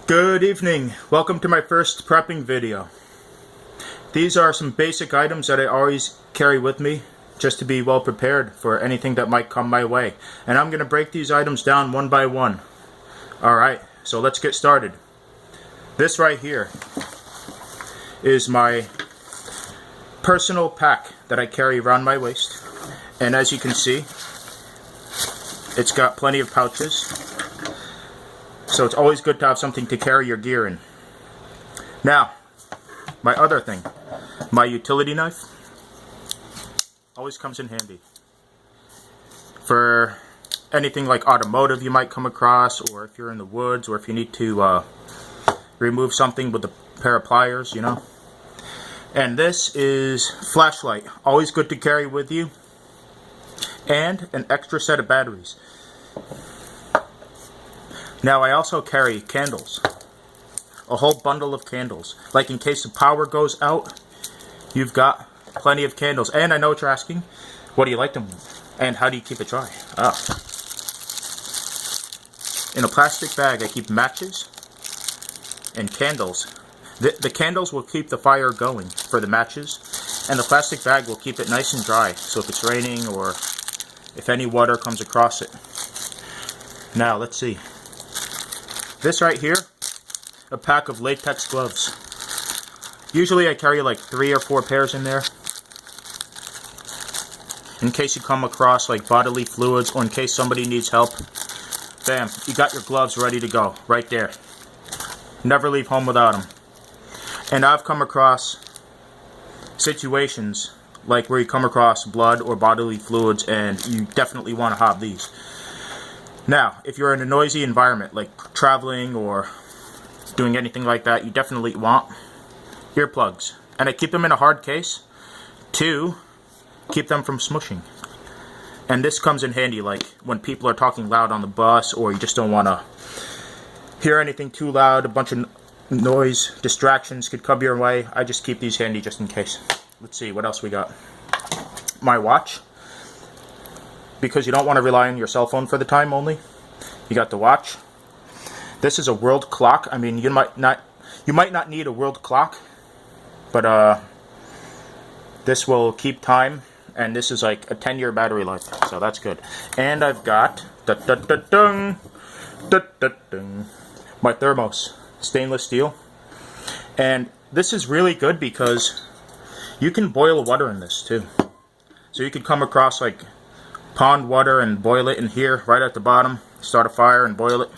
Good evening. Welcome to my first prepping video. These are some basic items that I always carry with me just to be well prepared for anything that might come my way. And I'm going to break these items down one by one. Alright, so let's get started. This right here is my personal pack that I carry around my waist. And as you can see, it's got plenty of pouches. So it's always good to have something to carry your gear in. Now, my other thing, my utility knife, always comes in handy. For anything like automotive you might come across, or if you're in the woods, or if you need to remove something with a pair of pliers, you know. And this is flashlight, always good to carry with you. And an extra set of batteries. Now I also carry candles, a whole bundle of candles. Like in case the power goes out, you've got plenty of candles. And I know what you're asking, what do you light them with? And how do you keep it dry? In a plastic bag I keep matches and candles. The candles will keep the fire going for the matches, and the plastic bag will keep it nice and dry, so if it's raining or if any water comes across it. Now let's see. This right here, a pack of latex gloves. Usually I carry like 3 or 4 pairs in there, in case you come across like bodily fluids, or in case somebody needs help. Bam, you got your gloves ready to go, right there. Never leave home without them. And I've come across situations like where you come across blood or bodily fluids, and you definitely want to have these. Now, if you're in a noisy environment, like traveling or doing anything like that, you definitely want earplugs. And I keep them in a hard case to keep them from smushing. And this comes in handy, like when people are talking loud on the bus, or you just don't want to hear anything too loud, a bunch of noise, distractions could come your way. I just keep these handy just in case. Let's see, what else we got? My watch. Because you don't want to rely on your cell phone for the time only. You got the watch. This is a world clock. I mean, you might not need a world clock, but this will keep time, and this is like a 10-year battery life, so that's good. And I've got my thermos, stainless steel. And this is really good because you can boil water in this too. So you could come across like pond water and boil it in here right at the bottom, start a fire and boil it,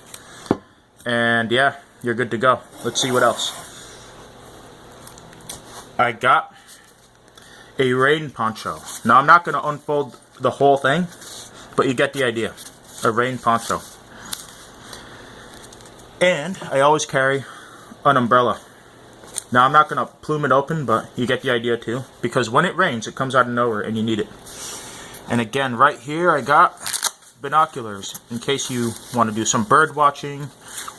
and yeah, you're good to go. Let's see what else. I got a rain poncho. Now I'm not going to unfold the whole thing, but you get the idea. A rain poncho. And I always carry an umbrella. Now I'm not going to plume it open, but you get the idea too, because when it rains it comes out of nowhere and you need it. And again, right here I got binoculars in case you want to do some bird watching,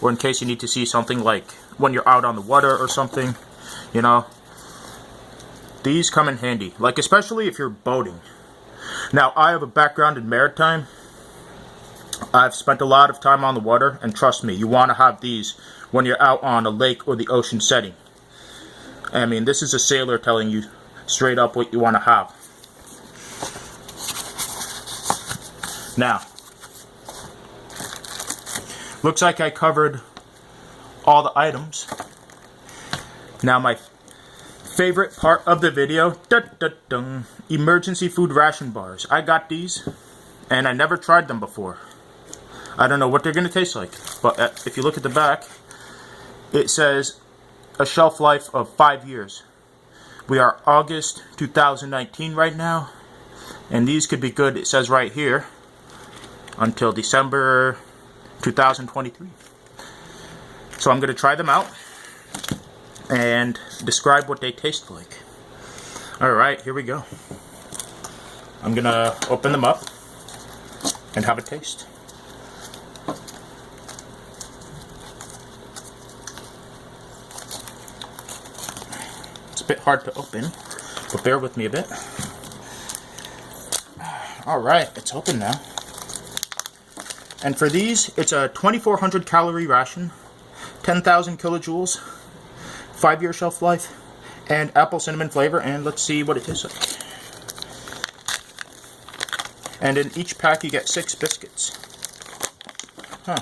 or in case you need to see something like when you're out on the water or something, you know. These come in handy, like especially if you're boating. Now, I have a background in maritime. I've spent a lot of time on the water, and trust me, you want to have these when you're out on a lake or the ocean setting. I mean, this is a sailor telling you straight up what you want to have. Now, looks like I covered all the items. Now my favorite part of the video, emergency food ration bars. I got these, and I never tried them before. I don't know what they're going to taste like, but if you look at the back, it says a shelf life of 5 years. We are August 2019 right now, and these could be good, it says right here, until December 2023. So I'm going to try them out and describe what they taste like. Alright, here we go. I'm going to open them up and have a taste. It's a bit hard to open, but bear with me a bit. Alright, it's open now. And for these, it's a 2,400 calorie ration. 10,000 kilojoules, 5-year shelf life, and apple cinnamon flavor. And let's see what it tastes like. And in each pack you get 6 biscuits. Huh.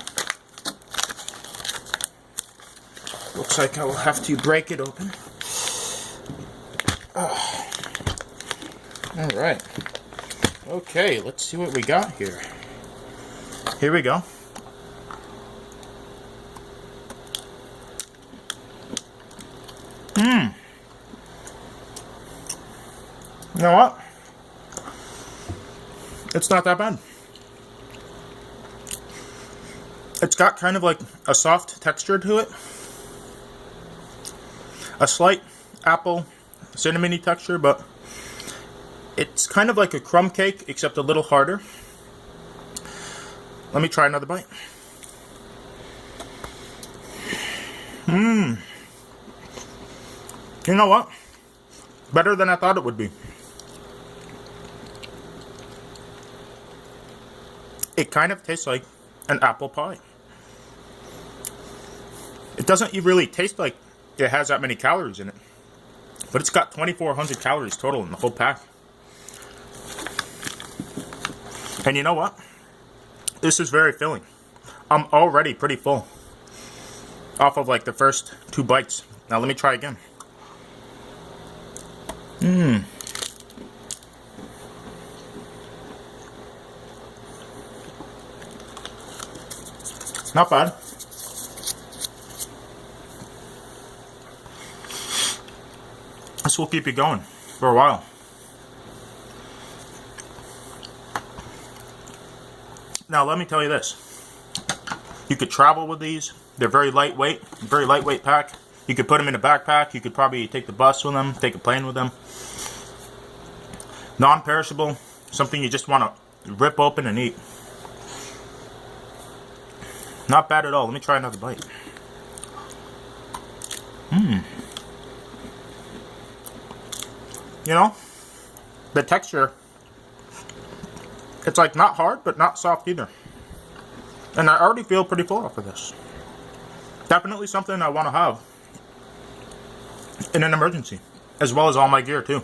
Looks like I will have to break it open. Alright. Okay, let's see what we got here. Here we go. You know what? It's not that bad. It's got kind of like a soft texture to it. A slight apple cinnamony texture, but it's kind of like a crumb cake, except a little harder. Let me try another bite. You know what? Better than I thought it would be. It kind of tastes like an apple pie. It doesn't really taste like it has that many calories in it. But it's got 2,400 calories total in the whole pack. And you know what? This is very filling. I'm already pretty full off of like the first 2 bites. Now let me try again. Not bad. This will keep you going for a while. Now let me tell you this. You could travel with these. They're very lightweight pack. You could put them in a backpack. You could probably take the bus with them, take a plane with them. Non-perishable, something you just want to rip open and eat. Not bad at all. Let me try another bite. You know, the texture, it's like not hard, but not soft either. And I already feel pretty full off of this. Definitely something I want to have in an emergency, as well as all my gear too.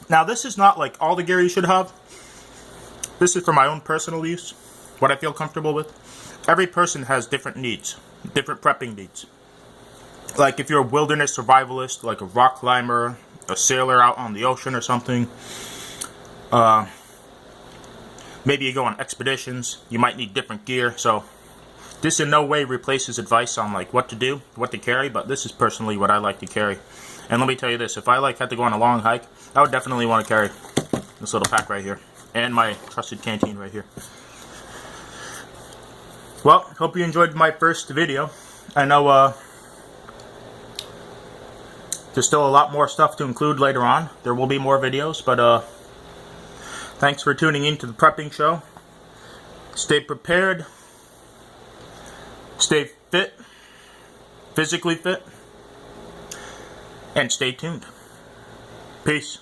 Now this is not like all the gear you should have. This is for my own personal use, what I feel comfortable with. Every person has different needs, different prepping needs. Like if you're a wilderness survivalist, like a rock climber, a sailor out on the ocean or something. Maybe you go on expeditions, you might need different gear. So this in no way replaces advice on like what to do, what to carry, but this is personally what I like to carry. And let me tell you this, if I like had to go on a long hike, I would definitely want to carry this little pack right here. And my trusted canteen right here. Well, hope you enjoyed my first video. I know there's still a lot more stuff to include later on. There will be more videos, but thanks for tuning in to the prepping show. Stay prepared. Stay fit. Physically fit. And stay tuned. Peace.